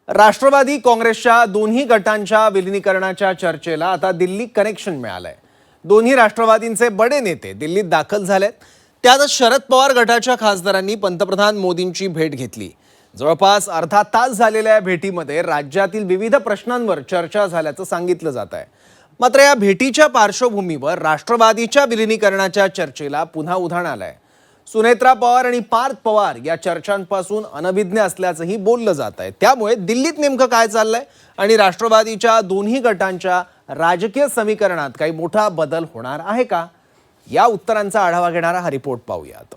राष्ट्रवादी काँग्रेसच्या दोन्ही गटांच्या विलीनीकरणाच्या चर्चेला आता दिल्ली कनेक्शन मिळालंय। दोन्ही राष्ट्रवादींचे बडे नेते दिल्लीत दाखल झालेत। त्यातच शरद पवार गटाच्या खासदारांनी पंतप्रधान मोदींची भेट घेतली। जवळपास अर्धा तास झालेल्या भेटीमध्ये राज्यातील विविध प्रश्नांवर चर्चा झाल्याचं सांगितलं जात आहे। मात्र या भेटीच्या पार्श्वभूमीवर राष्ट्रवादीच्या विलीनीकरणाच्या चर्चेला पुन्हा उधाण आलंय। सुनेत्रा पवार आणि पार्थ पवार या चर्चांपासून अनभिज्ञ असल्याचंही बोललं जात आहे। त्यामुळे दिल्लीत नेमकं काय चाललंय आणि राष्ट्रवादीच्या दोन्ही गटांच्या राजकीय समीकरणात काही मोठा बदल होणार आहे का, या उत्तरांचा आढावा घेणारा हा रिपोर्ट पाहूयात।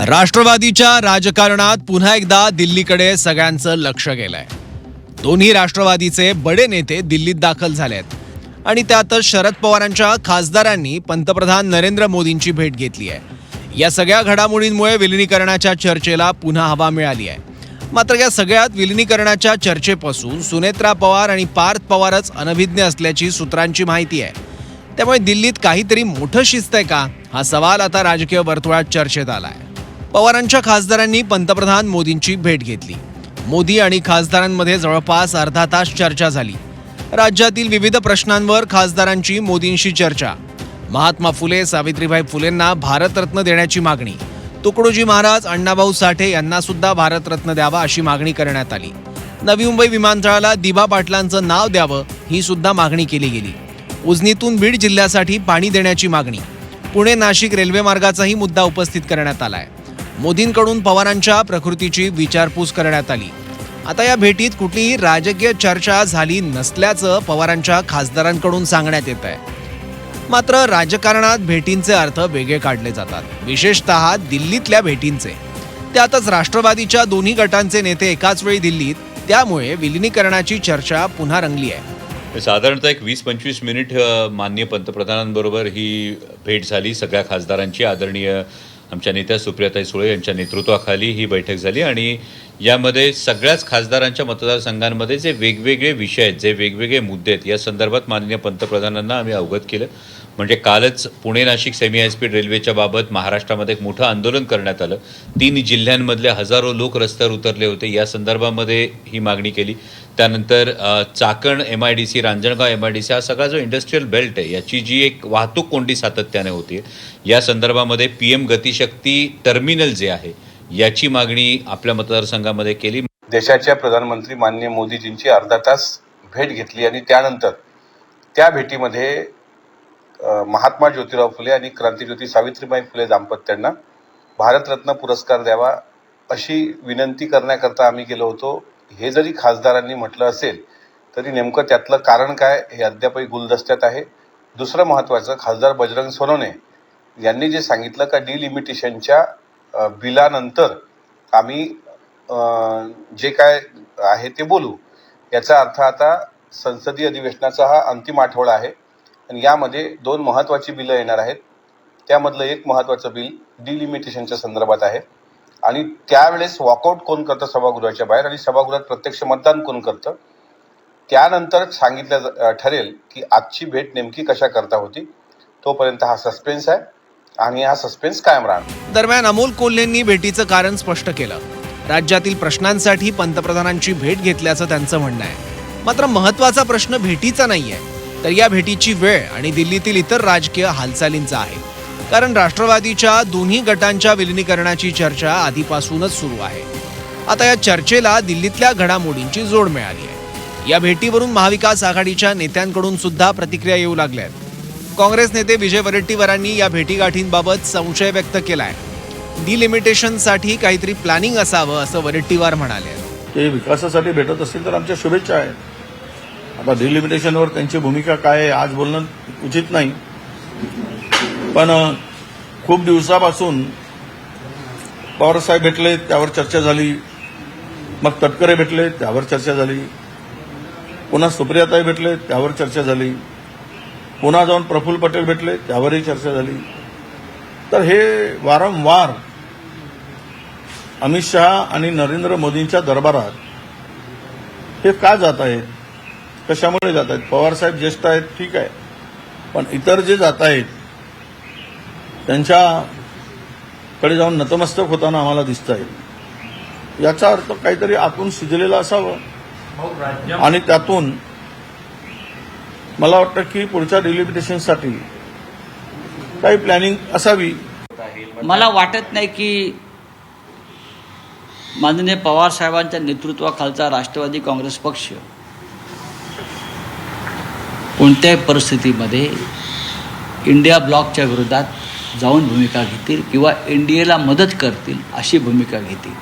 राष्ट्रवादीच्या राजकारणात पुन्हा एकदा दिल्लीकडे सगळ्यांचं लक्ष गेलंय। दोन्ही राष्ट्रवादीचे बडे नेते दिल्लीत दाखल झालेत आणि त्यातच शरद पवारांच्या खासदारांनी पंतप्रधान नरेंद्र मोदींची भेट घेतली आहे। या सगळ्या घडामोडींमुळे विलीनीकरणाच्या चर्चेला पुन्हा हवा मिळाली आहे। मात्र या सगळ्यात विलीनीकरणाच्या चर्चेपासून सुनेत्रा पवार आणि पार्थ पवारच अनभिज्ञ असल्याची सूत्रांची माहिती आहे। त्यामुळे दिल्लीत काहीतरी मोठं शिजतंय का, हा सवाल आता राजकीय वर्तुळात चर्चेत आलाय। पवारांच्या खासदारांनी पंतप्रधान मोदींची भेट घेतली। मोदी आणि खासदारांमध्ये जवळपास अर्धा तास चर्चा झाली। राज्यातील विविध प्रश्नांवर खासदारांची मोदींशी चर्चा। महात्मा फुले सावित्रीबाई फुलेंना भारतरत्न देण्याची मागणी, तुकडोजी महाराज अण्णाभाऊ साठे यांना सुद्धा भारतरत्न द्यावा अशी मागणी करण्यात आली। नवी मुंबई विमानतळाला दिबा पाटलांचं नाव द्यावं ही सुद्धा मागणी केली गेली। उजनीतून बीड जिल्ह्यासाठी पाणी देण्याची मागणी, पुणे नाशिक रेल्वे मार्गाचाही मुद्दा उपस्थित करण्यात आलाय। मोदींकडून पवारांच्या प्रकृतीची विचारपूस करण्यात आली। आता या भेटीत कुठलीही राजकीय चर्चा झाली नसल्याचं पवारांच्या खासदारांकडून सांगण्यात येत आहे। मात्र राजकारणात भेटींचे अर्थ वेगळे काढले जातात, विशेषतः दिल्लीतल्या भेटींचे। त्यातच राष्ट्रवादीच्या दोन्ही गटांचे नेते एकाच वेळी दिल्लीत, त्यामुळे विलीनीकरणाची चर्चा पुन्हा रंगली आहे। साधारणतः एक 20-25 मिनिट माननीय पंतप्रधानांबरोबर ही भेट झाली। सगळ्या खासदारांची आदरणीय आमच्या नेत्या सुप्रियाताई सुळे यांच्या नेतृत्वाखाली ही बैठक झाली आणि यामध्ये सगळ्याच खासदारांच्या मतदारसंघांमध्ये जे वेगवेगळे विषय आहेत, जे वेगवेगळे मुद्दे आहेत, या संदर्भात माननीय पंतप्रधानांना आम्ही अवगत केलं। म्हणजे कालच पुणे नाशिक सेमी हायस्पीड रेल्वेच्या बाबत महाराष्ट्रामध्ये एक मोठं आंदोलन करण्यात आलं। 3 जिल्ह्यांमधले हजारो लोक रस्त्यावर उतरले होते, या संदर्भामध्ये ही मागणी केली। त्यानंतर चाकण MIDC, रांजणगाव MIDC हा सगळा जो इंडस्ट्रीयल बेल्ट आहे, याची जी एक वाहतूक कोंडी सातत्याने होती, या संदर्भामध्ये PM गतिशक्ती टर्मिनल जे आहे याची मागणी आपल्या मतदारसंघामध्ये केली। देशाच्या प्रधानमंत्री माननीय मोदीजींची अर्धा तास भेट घेतली आणि त्यानंतर त्या भेटीमध्ये महात्मा ज्योतिराव फुले आणि क्रांतिज्योती सावित्रीबाई फुले दाम्पत्यांना भारतरत्न पुरस्कार द्यावा अशी विनंती करण्याकरता आम्ही गेलो होतो। हे जरी खासदारांनी म्हटलं असेल तरी नेमकं त्यातलं कारण काय हे अद्यापही गुलदस्त्यात आहे। दुसरं महत्त्वाचं, खासदार बजरंग सोनवणे यांनी जे सांगितलं का डिलिमिटेशनच्या बिलानंतर आम्ही जे काय आहे ते बोलू, याचा अर्थ आता संसदीय अधिवेशनाचा हा अंतिम आठवडा आहे आणि यामध्ये 2 महत्त्वाची बिलं येणार आहेत। त्यामधलं एक महत्त्वाचं बिल डिलिमिटेशनच्या संदर्भात आहे आणि त्यावेळेस वॉकआउट कोण करतं सभागृहाच्या बाहेर आणि सभागृहात प्रत्यक्ष मतदान कोण करतं, त्यानंतर सांगितलं ठरेल की आजची भेट नेमकी कशा करता होती। तोपर्यंत हा सस्पेन्स आहे आणि हा सस्पेन्स कायम राहणार। दरम्यान अमोल कोल्हेंनी भेटीचं कारण स्पष्ट केलं। राज्यातील प्रश्नांसाठी पंतप्रधानांची भेट घेतल्याचं त्यांचं म्हणणं आहे। मात्र महत्त्वाचा प्रश्न भेटीचा नाहीये, तर या भेटीची वेळ आणि दिल्लीतील इतर राजकीय हालचालींचा आहे। कारण राष्ट्रवादीच्या दोन्ही गटांच्या विलीनीकरणाची चर्चा आधीपासूनच सुरू आहे। आता या चर्चेला दिल्लीतल्या घडामोडींची जोड मिळाली आहे। या भेटीवरून महाविकास आघाडीच्या नेत्यांकडून सुद्धा प्रतिक्रिया येऊ लागल्या आहेत। काँग्रेस नेते विजय वडेट्टीवारांनी या भेटीगाठींबाबत संशय व्यक्त केलाय। डिलिमिटेशनसाठी काहीतरी प्लॅनिंग असावं असं वडेट्टीवार म्हणाले। ते विकासासाठी भेटत असतील तर आमच्या शुभेच्छा आहेत। आता डिलिमिटेशनवर त्यांची भूमिका काय आहे आज बोलणं उचित नाही, पण खूप दिवसापासून पवारसाहेब भेटले, त्यावर चर्चा झाली। मग तटकरे भेटले, त्यावर चर्चा झाली। पुन्हा सुप्रियाताई भेटले, त्यावर चर्चा झाली। पुन्हा जाऊन प्रफुल्ल पटेल भेटले, त्यावरही चर्चा झाली। तर हे वारंवार अमित शहा आणि नरेंद्र मोदींच्या दरबारात हे का जात आहेत, कशामुळे जात आहेत? पवारसाहेब ज्येष्ठ आहेत, ठीक आहे, पण इतर जे जात आहेत त्यांच्याकडे जाऊन नतमस्तक होताना आम्हाला दिसत आहे। याचा अर्थ काहीतरी आतून शिजलेलं असावं आणि त्यातून मला वाटतं की पुढच्या डिलिमिटेशनसाठी काही प्लॅनिंग असावी. मला वाटत नाही की माननीय पवार साहेबांच्या नेतृत्वाखालचा राष्ट्रवादी काँग्रेस पक्ष कोणत्याही परिस्थितीमध्ये इंडिया ब्लॉकच्या विरोधात जाऊन भूमिका घेतील किंवा एनडीएला मदत करतील अशी भूमिका घेतील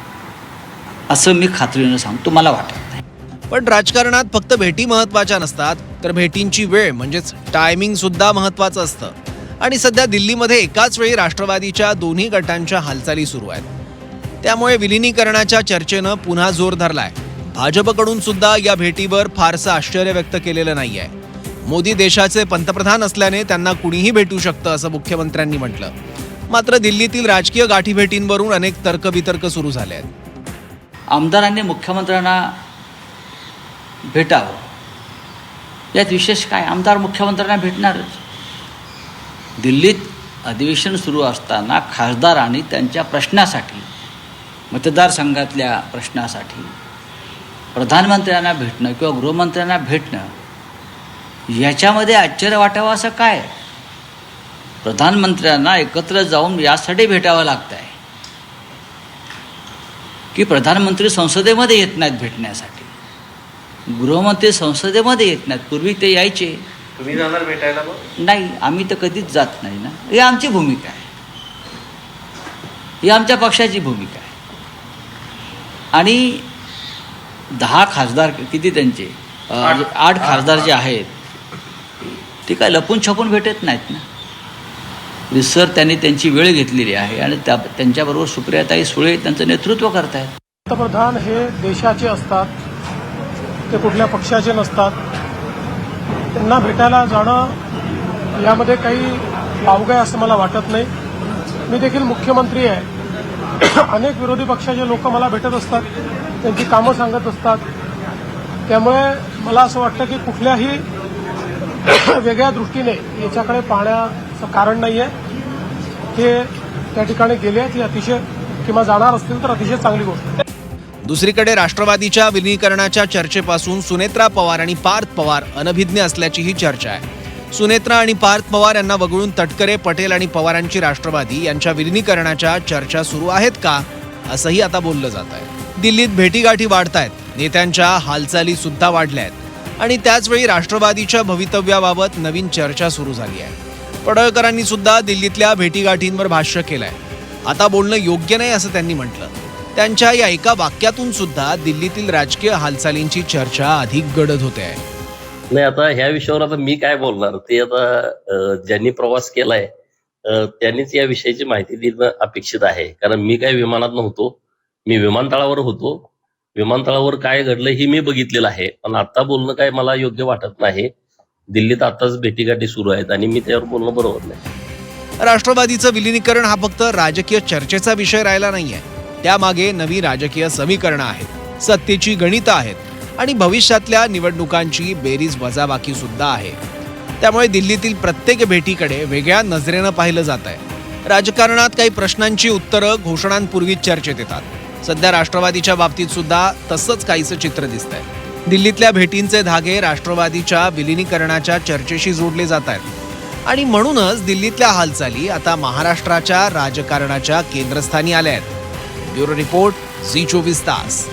असं मी खात्रीनं सांगतो. मला वाटत नाही. पण राजकारणात फक्त भेटी महत्वाच्या नसतात, तर भेटींची वेळ म्हणजेच टायमिंग सुद्धा महत्वाचं असतं. आणि सध्या दिल्लीमध्ये एकाच वेळी राष्ट्रवादीच्या दोन्ही गटांच्या हालचाली सुरू आहेत. त्यामुळे विलिनीकरणाच्या चर्चेनं पुन्हा जोर धरलाय. भाजपकडून सुद्धा या भेटीवर फारसं आश्चर्य व्यक्त केलेलं नाहीये. मोदी देशाचे पंतप्रधान असल्याने त्यांना कुणीही भेटू शकतं असं मुख्यमंत्र्यांनी म्हटलं. मात्र दिल्लीतील राजकीय गाठीभेटींवरून अनेक तर्कवितर्क सुरू झाले आहेत. आमदारांनी मुख्यमंत्र्यांना भेटावं यात विशेष काय? आमदार मुख्यमंत्र्यांना भेटणारच. दिल्लीत अधिवेशन सुरू असताना खासदारांनी त्यांच्या प्रश्नासाठी, मतदारसंघातल्या प्रश्नासाठी प्रधानमंत्र्यांना भेटणं किंवा गृहमंत्र्यांना भेटणं याच्यामध्ये आश्चर्य वाटावं असं काय? प्रधानमंत्र्यांना एकत्र जाऊन यासाठी भेटावं लागतं आहे की प्रधानमंत्री संसदेमध्ये येत नाहीत भेटण्यासाठी, गृहमंत्री संसदेमध्ये येत नाहीत. पूर्वी ते यायचे. तुम्ही जाणार भेटायला? नाही, आम्ही तर कधीच जात नाही ना. ही आमची भूमिका आहे, ही आमच्या पक्षाची भूमिका आहे. आणि 10 खासदार किती त्यांचे 8 खासदार जे आहेत ते काय लपून छपून भेटत नाहीत ना. रिसर त्यांनी त्यांची वेळ घेतलेली आहे आणि त्यांच्याबरोबर सुप्रियाताई सुळे त्यांचं नेतृत्व करत आहेत. पंतप्रधान हे देशाचे असतात, ते कुठल्या पक्षाचे नसतात. त्यांना भेटायला जाणं यामध्ये काही अवघड असं मला वाटत नाही. मी देखील मुख्यमंत्री आहे. अनेक विरोधी पक्षाचे लोक मला भेटत असतात, त्यांची कामं सांगत असतात. त्यामुळे मला असं वाटतं की कुठल्याही वेगळ्या दृष्टीने याच्याकडे पाहण्याचं कारण नाही आहे. ते त्या ठिकाणी गेले आहेत, ही अतिशय किंवा जाणार असतील तर अतिशय चांगली गोष्ट आहे. दुसरीकडे राष्ट्रवादीच्या विलिनीकरणाच्या चर्चेपासून सुनेत्रा पवार आणि पार्थ पवार अनभिज्ञ असल्याचीही चर्चा आहे. सुनेत्रा आणि पार्थ पवार यांना वगळून तटकरे, पटेल आणि पवारांची राष्ट्रवादी यांच्या विलिनीकरणाच्या चर्चा सुरू आहेत का, असंही आता बोललं जात आहे. दिल्लीत भेटीगाठी वाढतायत, नेत्यांच्या हालचाली सुद्धा वाढल्या आहेत आणि त्याचवेळी राष्ट्रवादीच्या भवितव्याबाबत नवीन चर्चा सुरू झाली आहे. पडळकरांनी सुद्धा दिल्लीतल्या भेटीगाठींवर भाष्य केलंय. आता बोलणं योग्य नाही असं त्यांनी म्हटलं. त्यांच्या या एका वाक्यातून सुद्धा दिल्लीतील राजकीय हालचालींची चर्चा अधिक गडद होते आहे. नाही, आता ह्या विषयावर आता मी काय बोलणार, ते आता ज्यांनी प्रवास केलाय त्यांनीच या विषयाची माहिती देणं अपेक्षित आहे. कारण मी काय विमानात नव्हतो, मी विमानतळावर होतो. विमानतळावर काय घडलं ही मी बघितलेलं आहे. पण आता बोलणं काय मला योग्य वाटत नाही. दिल्लीत आताच भेटीगाठी सुरू आहेत आणि मी त्यावर बोलणं बरोबर नाही. राष्ट्रवादीचं विलिनीकरण हा फक्त राजकीय चर्चेचा विषय राहिला नाहीये. त्यामागे नवी राजकीय समीकरणं आहेत, सत्तेची गणितं आहेत आणि भविष्यातल्या निवडणुकांची बेरीज वजाबाकी सुद्धा आहे. त्यामुळे दिल्लीतील प्रत्येक भेटीकडे वेगळ्या नजरेनं पाहिलं जात आहे. राजकारणात काही प्रश्नांची उत्तरं घोषणांपूर्वीच चर्चेत येतात. सध्या राष्ट्रवादीच्या बाबतीत सुद्धा तसंच काहीसं चित्र दिसतंय. दिल्लीतल्या भेटींचे धागे राष्ट्रवादीच्या विलिनीकरणाच्या चर्चेशी जोडले जात आहेत आणि म्हणूनच दिल्लीतल्या हालचाली आता महाराष्ट्राच्या राजकारणाच्या केंद्रस्थानी आल्या आहेत. ब्युरो रिपोर्ट, झी 24 तास.